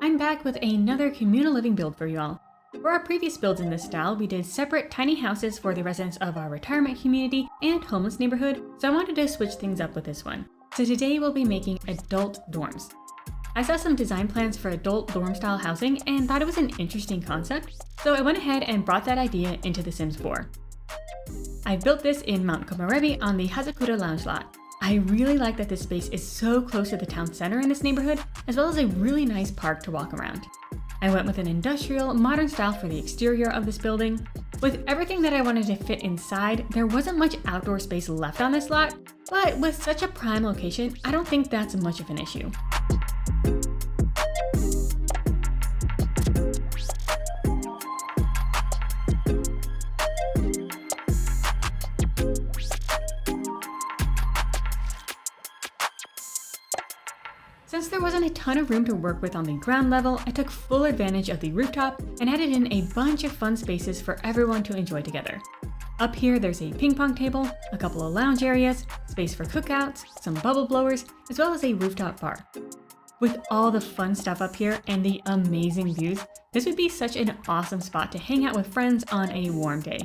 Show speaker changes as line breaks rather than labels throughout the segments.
I'm back with another communal living build for you all. For our previous builds in this style, we did separate tiny houses for the residents of our retirement community and homeless neighborhood, so I wanted to switch things up with this one. So today we'll be making adult dorms. I saw some design plans for adult dorm style housing and thought it was an interesting concept, so I went ahead and brought that idea into The Sims 4. I built this in Mount Komorebi on the Hazakura lounge lot. I really like that this space is so close to the town center in this neighborhood, as well as a really nice park to walk around. I went with an industrial, modern style for the exterior of this building. With everything that I wanted to fit inside, there wasn't much outdoor space left on this lot, but with such a prime location, I don't think that's much of an issue. Since there wasn't a ton of room to work with on the ground level, I took full advantage of the rooftop and added in a bunch of fun spaces for everyone to enjoy together. Up here there's a ping pong table, a couple of lounge areas, space for cookouts, some bubble blowers, as well as a rooftop bar. With all the fun stuff up here and the amazing views, this would be such an awesome spot to hang out with friends on a warm day.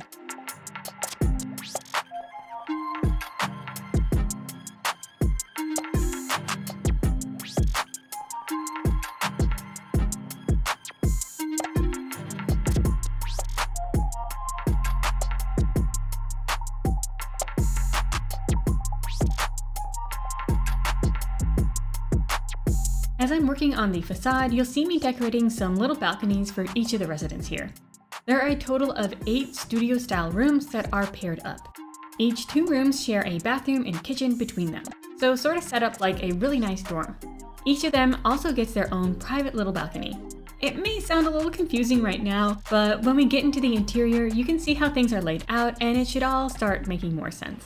As I'm working on the facade, you'll see me decorating some little balconies for each of the residents here. There are a total of 8 studio-style rooms that are paired up. Each 2 rooms share a bathroom and kitchen between them, so sort of set up like a really nice dorm. Each of them also gets their own private little balcony. It may sound a little confusing right now, but when we get into the interior, you can see how things are laid out and it should all start making more sense.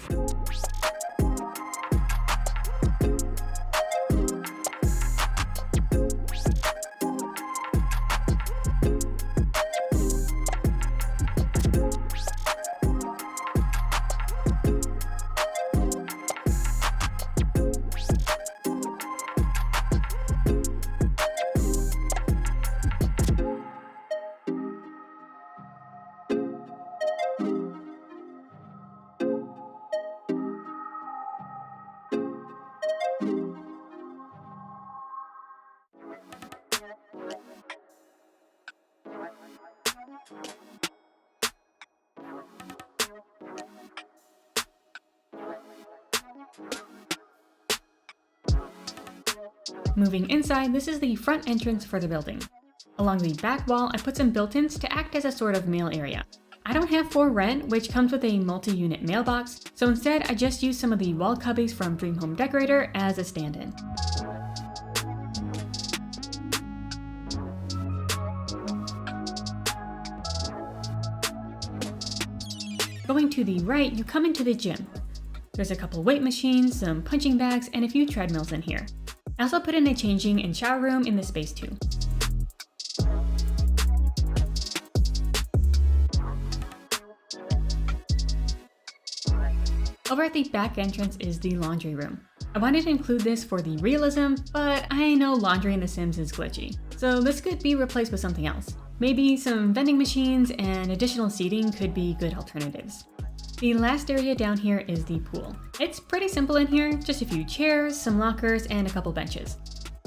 Moving inside, this is the front entrance for the building. Along the back wall, I put some built-ins to act as a sort of mail area. I don't have for rent, which comes with a multi-unit mailbox, so instead I just used some of the wall cubbies from Dream Home Decorator as a stand-in. Going to the right, you come into the gym. There's a couple weight machines, some punching bags, and a few treadmills in here. I also put in a changing and shower room in the space too. Over at the back entrance is the laundry room. I wanted to include this for the realism, but I know laundry in The Sims is glitchy, so this could be replaced with something else. Maybe some vending machines and additional seating could be good alternatives. The last area down here is the pool. It's pretty simple in here, just a few chairs, some lockers, and a couple benches.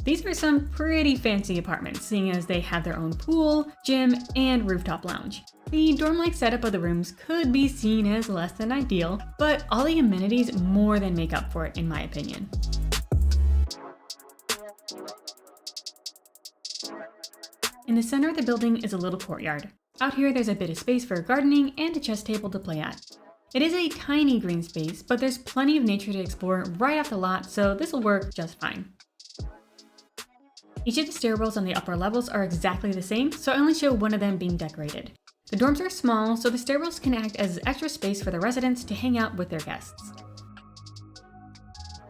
These are some pretty fancy apartments, seeing as they have their own pool, gym, and rooftop lounge. The dorm-like setup of the rooms could be seen as less than ideal, but all the amenities more than make up for it in my opinion. In the center of the building is a little courtyard. Out here there's a bit of space for gardening and a chess table to play at. It is a tiny green space, but there's plenty of nature to explore right off the lot, so this will work just fine. Each of the stairwells on the upper levels are exactly the same, so I only show one of them being decorated. The dorms are small, so the stairwells can act as extra space for the residents to hang out with their guests.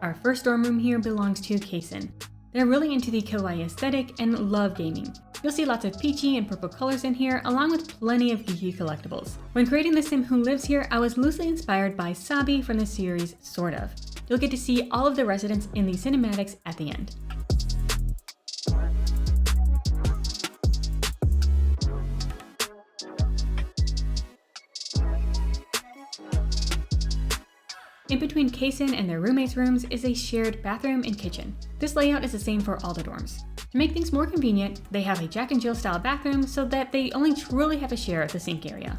Our first dorm room here belongs to Kason. They're really into the kawaii aesthetic and love gaming. You'll see lots of peachy and purple colors in here, along with plenty of geeky collectibles. When creating the sim who lives here, I was loosely inspired by Sabi from the series, sort of. You'll get to see all of the residents in the cinematics at the end. In between Kaysen and their roommates' rooms is a shared bathroom and kitchen. This layout is the same for all the dorms. To make things more convenient, they have a Jack and Jill style bathroom so that they only truly have a share of the sink area.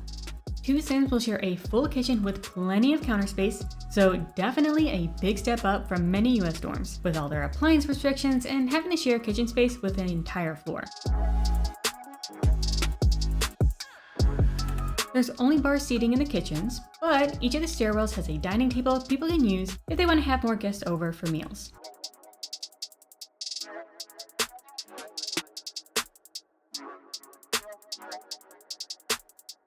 Two Sims will share a full kitchen with plenty of counter space, so definitely a big step up from many US dorms, with all their appliance restrictions and having to share kitchen space with an entire floor. There's only bar seating in the kitchens, but each of the stairwells has a dining table people can use if they want to have more guests over for meals.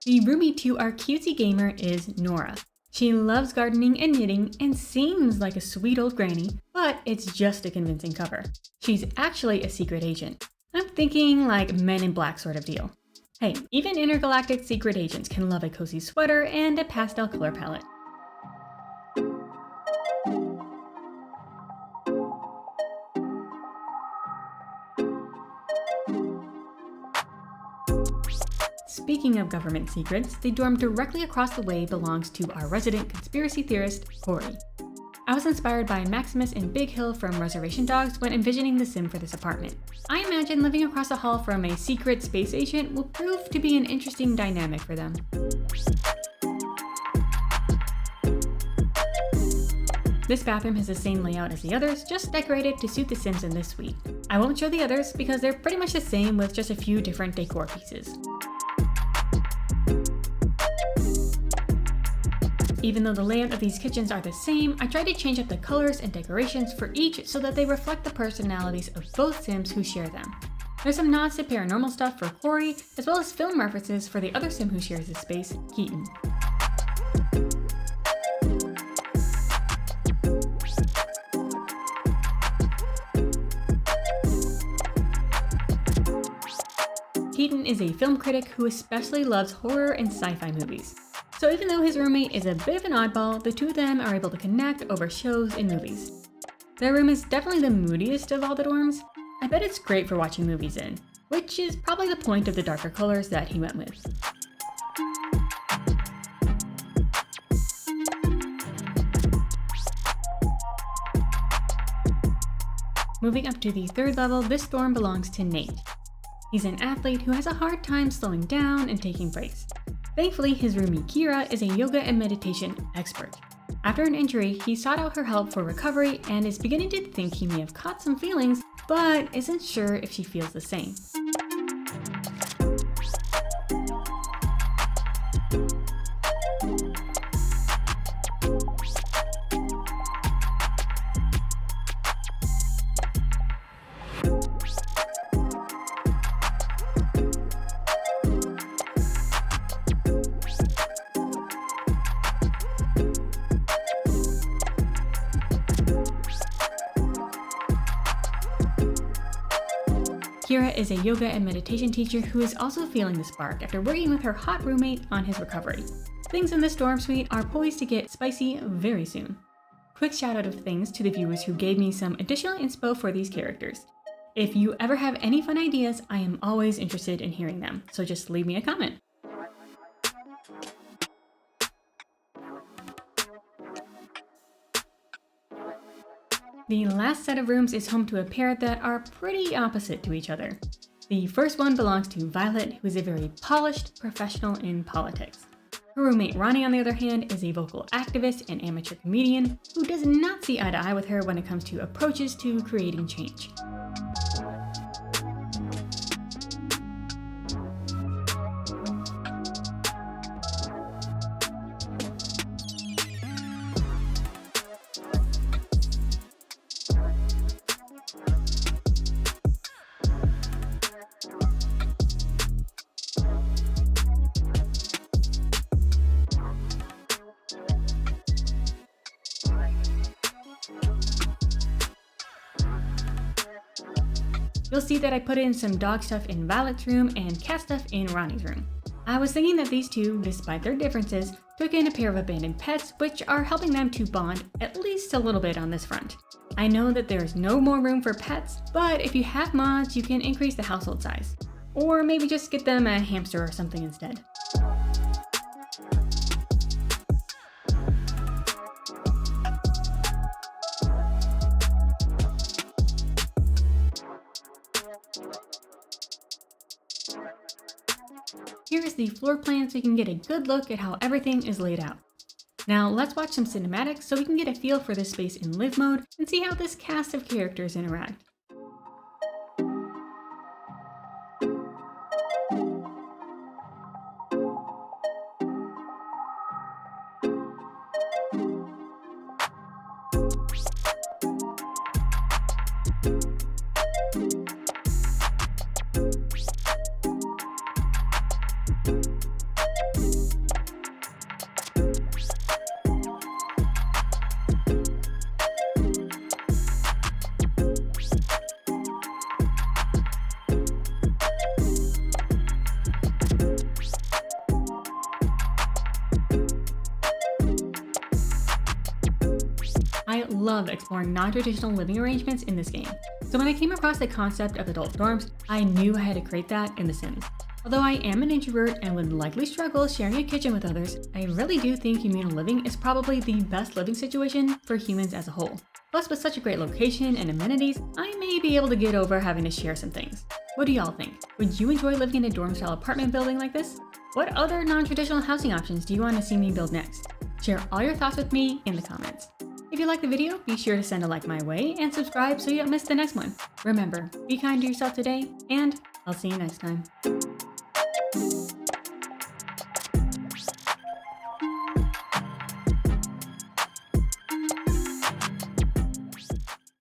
The roomie to our cutesy gamer is Nora. She loves gardening and knitting and seems like a sweet old granny, but it's just a convincing cover. She's actually a secret agent. I'm thinking like Men in Black sort of deal. Hey, even intergalactic secret agents can love a cozy sweater and a pastel color palette. Speaking of government secrets, the dorm directly across the way belongs to our resident conspiracy theorist, Corey. I was inspired by Maximus and Big Hill from Reservation Dogs when envisioning the sim for this apartment. I imagine living across the hall from a secret space agent will prove to be an interesting dynamic for them. This bathroom has the same layout as the others, just decorated to suit the Sims in this suite. I won't show the others because they're pretty much the same with just a few different decor pieces. Even though the layout of these kitchens are the same, I tried to change up the colors and decorations for each so that they reflect the personalities of both Sims who share them. There's some nods to paranormal stuff for Corey, as well as film references for the other Sim who shares this space, Keaton. Keaton is a film critic who especially loves horror and sci-fi movies. So even though his roommate is a bit of an oddball, the two of them are able to connect over shows and movies. Their room is definitely the moodiest of all the dorms. I bet it's great for watching movies in, which is probably the point of the darker colors that he went with. Moving up to the third level, this dorm belongs to Nate. He's an athlete who has a hard time slowing down and taking breaks. Thankfully, his roomie Kira is a yoga and meditation expert. After an injury, he sought out her help for recovery and is beginning to think he may have caught some feelings, but isn't sure if she feels the same. Kira is a yoga and meditation teacher who is also feeling the spark after working with her hot roommate on his recovery. Things in this dorm suite are poised to get spicy very soon. Quick shout out of things to the viewers who gave me some additional inspo for these characters. If you ever have any fun ideas, I am always interested in hearing them, so just leave me a comment. The last set of rooms is home to a pair that are pretty opposite to each other. The first one belongs to Violet, who is a very polished professional in politics. Her roommate Ronnie, on the other hand, is a vocal activist and amateur comedian who does not see eye to eye with her when it comes to approaches to creating change. You'll see that I put in some dog stuff in Violet's room and cat stuff in Ronnie's room. I was thinking that these two, despite their differences, took in a pair of abandoned pets, which are helping them to bond at least a little bit on this front. I know that there is no more room for pets, but if you have mods, you can increase the household size. Or maybe just get them a hamster or something instead. Here is the floor plan so you can get a good look at how everything is laid out. Now let's watch some cinematics so we can get a feel for this space in live mode and see how this cast of characters interact. I love exploring non-traditional living arrangements in this game, so when I came across the concept of adult dorms, I knew I had to create that in The Sims. Although I am an introvert and would likely struggle sharing a kitchen with others, I really do think communal living is probably the best living situation for humans as a whole. Plus, with such a great location and amenities, I may be able to get over having to share some things. What do y'all think? Would you enjoy living in a dorm-style apartment building like this? What other non-traditional housing options do you want to see me build next? Share all your thoughts with me in the comments. If you liked the video, be sure to send a like my way and subscribe so you don't miss the next one. Remember, be kind to yourself today, and I'll see you next time.